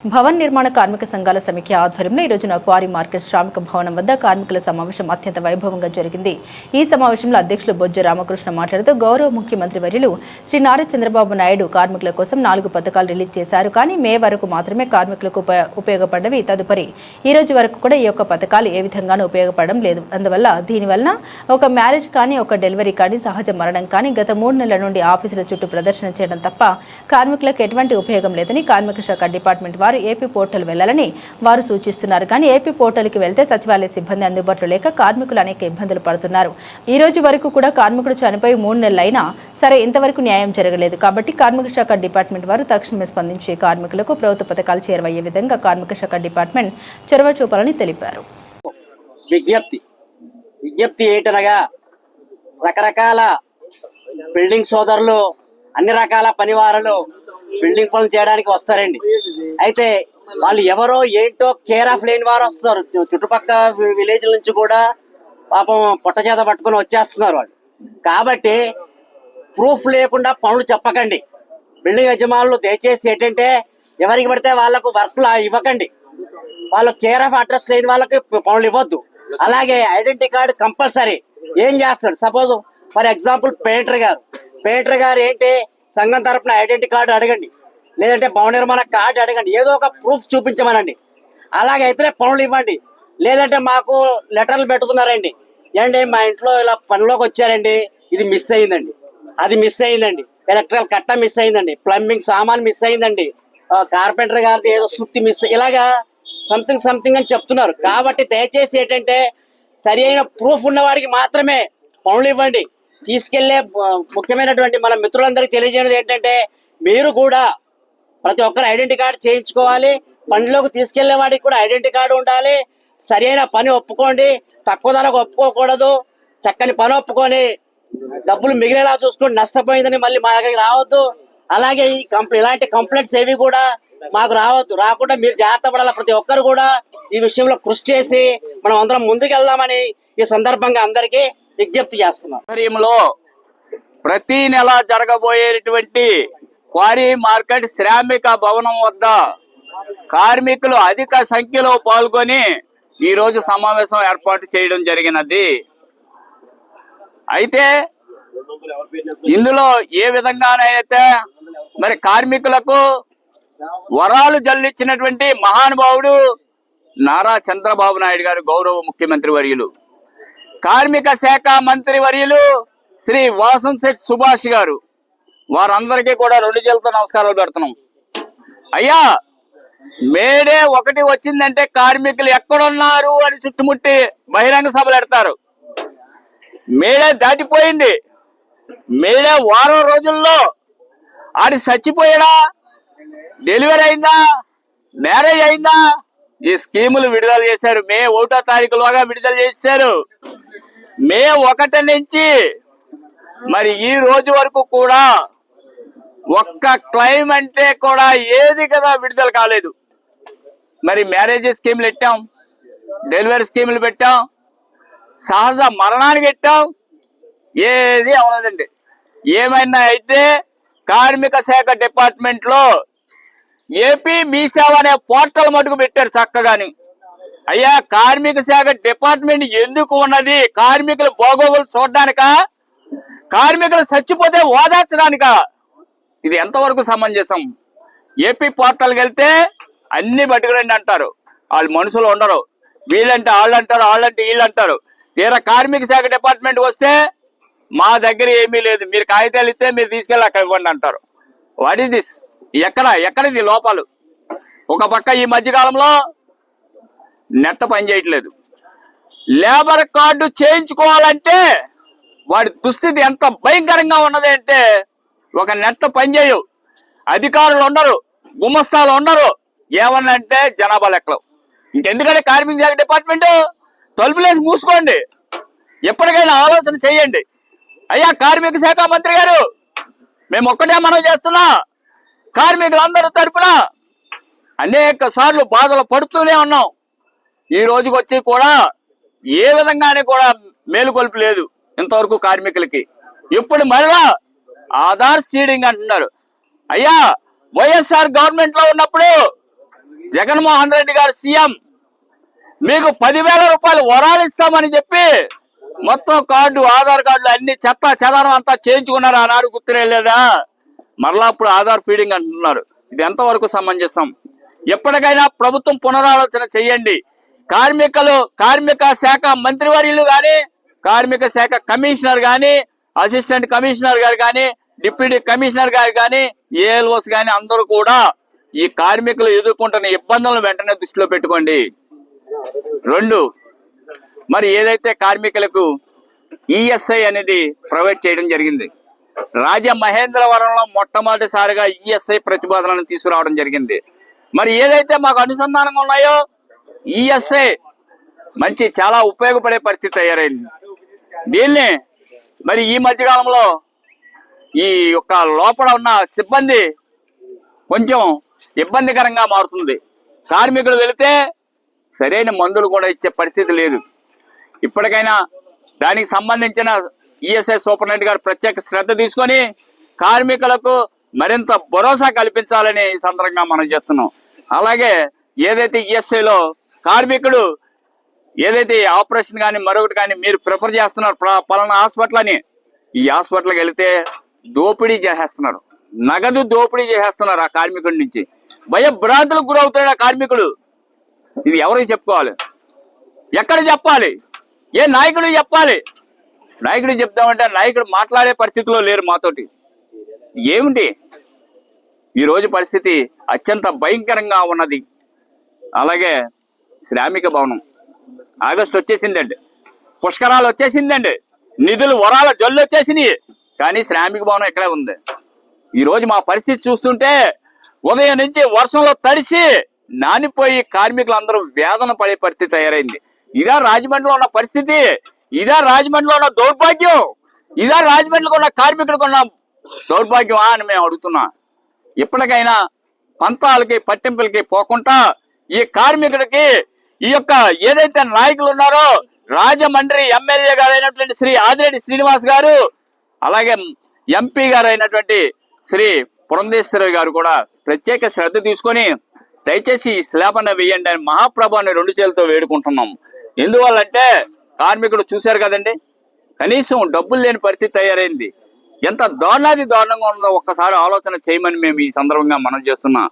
భవన నిర్మాణ కార్మిక సంఘాల సమిఖ్య ఆధ్వర్యంలో ఈ రోజున క్వారీ మార్కెట్ శ్రామిక భవనం వద్ద కార్మికుల సమావేశం అత్యంత వైభవంగా జరిగింది. ఈ సమావేశంలో అధ్యక్షులు బొజ్జ రామకృష్ణ మాట్లాడుతూ గౌరవ ముఖ్యమంత్రి వర్యులు శ్రీ నారా చంద్రబాబు నాయుడు కార్మికుల కోసం 4 పథకాలు రిలీజ్ చేశారు. కానీ మే వరకు మాత్రమే కార్మికులకు ఉపయోగపడ్డవి. తదుపరి ఈ రోజు వరకు కూడా ఈ యొక్క పథకాలు ఏ విధంగానూ ఉపయోగపడడం లేదు. అందువల్ల దీనివల్ల ఒక మ్యారేజ్ కానీ ఒక డెలివరీ కానీ సహజ మరణం కానీ గత 3 నెలల నుండి ఆఫీసుల చుట్టూ ప్రదర్శన చేయడం తప్ప కార్మికులకు ఎటువంటి ఉపయోగం లేదని కార్మిక శాఖ డిపార్ట్మెంట్ వారు ఏపీ పోర్టల్ వెళ్లాలని వారు సూచిస్తున్నారు. కానీ ఏపీ పోర్టల్కి వెళ్తే సచివాలయ సిబ్బంది అందుబాటులో లేక కార్మికులు అనేక ఇబ్బందులు పడుతున్నారు. ఈ రోజు వరకు కూడా కార్మికుడు చనిపోయి 3 నెలలైనా సరే ఇంతవరకు న్యాయం జరగలేదు. కాబట్టి కార్మిక శాఖ డిపార్ట్మెంట్ వారు తక్షణమే స్పందించి కార్మికులకు ప్రభుత్వ పథకాలు చేరవయ్యే విధంగా కార్మిక శాఖ డిపార్ట్మెంట్ చొరవ చూపాలని తెలిపారు. విజ్ఞప్తి ఏంటనగా రకరకాల బిల్డింగ్ సోదరులు అన్ని రకాల పనివారులు బిల్డింగ్ పనులు చేయడానికి వస్తారండి. అయితే వాళ్ళు ఎవరో ఏంటో కేర్ ఆఫ్ లేని వారు వస్తున్నారు. చుట్టుపక్కల విలేజ్ నుంచి కూడా పాపం పొట్ట చేత పట్టుకుని వచ్చేస్తున్నారు వాళ్ళు. కాబట్టి ప్రూఫ్ లేకుండా పనులు చెప్పకండి. బిల్డింగ్ యజమానులు దయచేసి ఏంటంటే ఎవరికి పడితే వాళ్ళకు వర్క్లు ఇవ్వకండి. వాళ్ళు కేర్ ఆఫ్ అడ్రస్ లేని వాళ్ళకి పనులు ఇవ్వద్దు. అలాగే ఐడెంటిటీ కార్డు కంపల్సరీ. ఏం చేస్తాడు? సపోజ్ ఫర్ ఎగ్జాంపుల్ పెయింటర్ గారు ఏంటి సంఘం తరపున ఐడెంటిటీ కార్డు అడగండి, లేదంటే భవన నిర్మాణ కార్డు అడగండి, ఏదో ఒక ప్రూఫ్ చూపించమనండి. అలాగైతే పనులు ఇవ్వండి. లేదంటే మాకు లెటర్లు పెట్టుకున్నారండి, ఏంటి మా ఇంట్లో ఇలా పనిలోకి వచ్చారండి, ఇది మిస్ అయిందండి, అది మిస్ అయిందండి, ఎలక్ట్రికల్ కట్ట మిస్ అయిందండి, ప్లంబింగ్ సామాన్ మిస్ అయిందండి, కార్పెంటర్ గారిది ఏదో సుత్తి మిస్, ఇలాగా సంథింగ్ అని చెప్తున్నారు. కాబట్టి దయచేసి ఏంటంటే సరి అయిన ప్రూఫ్ ఉన్నవాడికి మాత్రమే పనులు ఇవ్వండి. తీసుకెళ్లే ముఖ్యమైనటువంటి మన మిత్రులందరికీ తెలియజేయడం ఏంటంటే మీరు కూడా ప్రతి ఒక్కరు ఐడెంటిటీ కార్డు చేయించుకోవాలి. పనిలోకి తీసుకెళ్లే వాడికి కూడా ఐడెంటిటీ కార్డు ఉండాలి. సరైన పని ఒప్పుకోండి, తక్కువ ధరకు ఒప్పుకోకూడదు. చక్కని పని ఒప్పుకొని డబ్బులు మిగిలేలా చూసుకొని నష్టపోయిందని మళ్ళీ మా దగ్గరికి రావద్దు. అలాగే ఈ ఇలాంటి కంప్లైంట్స్ ఏవి కూడా మాకు రావద్దు. రాకుండా మీరు జాగ్రత్త పడాలి. ప్రతి ఒక్కరు కూడా ఈ విషయంలో కృషి చేసి మనం అందరం ముందుకు వెళ్దామని ఈ సందర్భంగా అందరికీ విజ్ఞప్తి చేస్తున్నాం. ప్రతి నెల జరగబోయేటువంటి క్వారీ మార్కెట్ శ్రామిక భవనం వద్ద కార్మికులు అధిక సంఖ్యలో పాల్గొని ఈ రోజు సమావేశం ఏర్పాటు చేయడం జరిగినది. అయితే ఇందులో ఏ విధంగానైతే మరి కార్మికులకు వరాలు జల్లిచ్చినటువంటి మహానుభావుడు నారా చంద్రబాబు నాయుడు గారు, గౌరవ ముఖ్యమంత్రి వర్యులు, కార్మిక శాఖ మంత్రి వర్యులు శ్రీ వాసంశెట్టి సుభాష్ గారు, వారందరికీ కూడా 2 చేతులతో నమస్కారాలు పెడుతున్నాం. అయ్యా, మేడే 1 వచ్చిందంటే కార్మికులు ఎక్కడున్నారు అని చుట్టుముట్టి బహిరంగ సభలు పెడతారు. మేడే దాటిపోయింది. మేడే వారం రోజుల్లో ఆడి చచ్చిపోయాడా, డెలివరీ అయిందా, మ్యారేజ్ అయిందా, ఈ స్కీములు విడుదల చేశారు. మే 1వ తారీఖులోగా విడుదల చేశారు. మే 1 నుంచి మరి ఈ రోజు వరకు కూడా ఒక్క క్లైమ్ అంటే కూడా ఏది కదా విడుదల కాలేదు. మరి మ్యారేజ్ స్కీములు పెట్టాం, డెలివరీ స్కీములు పెట్టాం, సహజ మరణానికి పెట్టాం, ఏది అవలేదండి. ఏమైనా అయితే కార్మిక శాఖ డిపార్ట్మెంట్ లో ఏపీ మీ సేవ అనే పోర్టల్ మటుకు పెట్టారు చక్కగాని. అయ్యా, కార్మిక శాఖ డిపార్ట్మెంట్ ఎందుకు ఉన్నది? కార్మికులు బాగోగులు చూడడానికా? కార్మికులు చచ్చిపోతే ఓదార్చడానికా? ఇది ఎంతవరకు సమంజసం? ఏపీ పోర్టల్కి వెళ్తే అన్ని పట్టుకురండి అంటారు. వాళ్ళు మనుషులు ఉండరు. వీళ్ళంటే వాళ్ళు అంటారు, వాళ్ళంటే వీళ్ళు అంటారు. తీరా కార్మిక శాఖ డిపార్ట్మెంట్కి వస్తే మా దగ్గర ఏమీ లేదు, మీరు కాగితాలు ఇస్తే మీరు తీసుకెళ్ళి అక్కడ ఇవ్వండి అంటారు. What is this? ఎక్కడిది లోపాలు? ఒక పక్క ఈ మధ్యకాలంలో నెట్ పని చేయట్లేదు. లేబర్ కార్డు చేయించుకోవాలంటే వాడి దుస్థితి ఎంత భయంకరంగా ఉన్నది అంటే ఒక నెట్ పని చేయవు, అధికారులు ఉండరు, గుమస్తాలు ఉండరు. ఏమన్నంటే జనాభా లెక్కలు. ఇంకెందుకంటే కార్మిక శాఖ డిపార్ట్మెంట్ తలుపులేసి మూసుకోండి. ఎప్పటికైనా ఆలోచన చేయండి. అయ్యా కార్మిక శాఖ మంత్రి గారు, మేము ఒక్కటే మనం చేస్తున్నా, కార్మికులందరూ తరపున అనేక సార్లు బాధలు పడుతూనే ఉన్నాం. ఈ రోజుకి వచ్చి కూడా ఏ విధంగానే కూడా మేలుకొల్పు లేదు ఇంతవరకు కార్మికులకి. ఇప్పుడు మరలా ఆధార్ సీడింగ్ అంటున్నారు. అయ్యా, వైఎస్ఆర్ గవర్నమెంట్ లో ఉన్నప్పుడు జగన్మోహన్ రెడ్డి గారు సీఎం మీకు 10,000 రూపాయలు వరాలు ఇస్తామని చెప్పి మొత్తం కార్డు, ఆధార్ కార్డులు అన్ని చెత్త చెదారం అంతా చేయించుకున్నారు. ఆనాడు గుర్తులేదా? మరలా ఇప్పుడు ఆధార్ ఫీడింగ్ అంటున్నారు. ఇది ఎంతవరకు సమంజసం? ఎప్పటికైనా ప్రభుత్వం పునరాలోచన చెయ్యండి. కార్మిక శాఖ మంత్రివర్యులు కానీ, కార్మిక శాఖ కమిషనర్ కానీ, అసిస్టెంట్ కమిషనర్ గారు కానీ, డిప్యూటీ కమిషనర్ గారు కానీ, ఏఎల్ఓస్ కానీ అందరూ కూడా ఈ కార్మికులు ఎదుర్కొంటున్న ఇబ్బందులను వెంటనే దృష్టిలో పెట్టుకోండి. 2, మరి ఏదైతే కార్మికులకు ఈఎస్ఐ అనేది ప్రొవైడ్ చేయడం జరిగింది, రాజమహేంద్రవరంలో మొట్టమొదటిసారిగా ఈఎస్ఐ ప్రతిపాదనను తీసుకురావడం జరిగింది. మరి ఏదైతే మాకు అనుసంధానంగా ఉన్నాయో ఈఎస్ఐ మంచి చాలా ఉపయోగపడే పరిస్థితి తయారైంది. దీన్ని మరి ఈ మధ్యకాలంలో ఈ యొక్క లోపల ఉన్న సిబ్బంది కొంచెం ఇబ్బందికరంగా మారుతుంది. కార్మికులు వెళితే సరైన మందులు కూడా ఇచ్చే పరిస్థితి లేదు. ఇప్పటికైనా దానికి సంబంధించిన ఈఎస్ఐ సూపరింటెండెంట్ గారు ప్రత్యేక శ్రద్ధ తీసుకొని కార్మికులకు మరింత భరోసా కల్పించాలని ఈ సందర్భంగా మనం చేస్తున్నాం. అలాగే ఏదైతే ఈఎస్ఐలో కార్మికుడు ఏదైతే ఆపరేషన్ కానీ మరొకటి కానీ మీరు ప్రిఫర్ చేస్తున్నారు పలానా హాస్పిటల్ అని, ఈ హాస్పిటల్కి వెళితే దోపిడీ చేసేస్తున్నారు, నగదు దోపిడీ చేసేస్తున్నారు. ఆ కార్మికుడి నుంచి భయభ్రాంతులకు గురవుతాడు ఆ కార్మికుడు. ఇది ఎవరికి చెప్పుకోవాలి? ఎక్కడ చెప్పాలి? ఏ నాయకుడు చెప్పాలి? నాయకుడు చెప్తామంటే నాయకుడు మాట్లాడే పరిస్థితిలో లేరు మాతోటి. ఏమిటి ఈరోజు పరిస్థితి? అత్యంత భయంకరంగా ఉన్నది. అలాగే శ్రామిక భవనం ఆగస్టు వచ్చేసిందండి, పుష్కరాలు వచ్చేసిందండి, నిధులు వరాల జల్లు వచ్చేసినాయి, కానీ శ్రామిక భవనం ఇక్కడే ఉంది. ఈరోజు మా పరిస్థితి చూస్తుంటే ఉదయం నుంచి వర్షంలో తడిసి నానిపోయి కార్మికులందరూ వేదన పడే పరిస్థితి తయారైంది. ఇదా రాజమండ్రిలో ఉన్న పరిస్థితి? ఇదా రాజమండ్రిలో ఉన్న దౌర్భాగ్యం? ఇదా రాజమండ్రిలో ఉన్న కార్మికులకు ఉన్న దౌర్భాగ్యమా అని మేము అడుగుతున్నాం. ఇప్పటికైనా పంతాలకి పట్టింపులకి పోకుండా ఈ కార్మికుడికి ఈ యొక్క ఏదైతే నాయకులు ఉన్నారో రాజమండ్రి ఎమ్మెల్యే గారు అయినటువంటి శ్రీ ఆదిరెడ్డి శ్రీనివాస్ గారు, అలాగే ఎంపీ గారు అయినటువంటి శ్రీ పురంధేశ్వరి గారు కూడా ప్రత్యేక శ్రద్ధ తీసుకొని దయచేసి ఈ స్లాబ్ అన్న వేయండి అని మహాప్రభుని 2 చేతులతో వేడుకుంటున్నాం. ఎందువల్లంటే కార్మికుడు చూశారు కదండి, కనీసం డబ్బులు లేని పరిస్థితి తయారైంది. ఎంత దారుణంగా ఉందో ఒక్కసారి ఆలోచన చేయమని మేము ఈ సందర్భంగా మనం చేస్తున్నాం.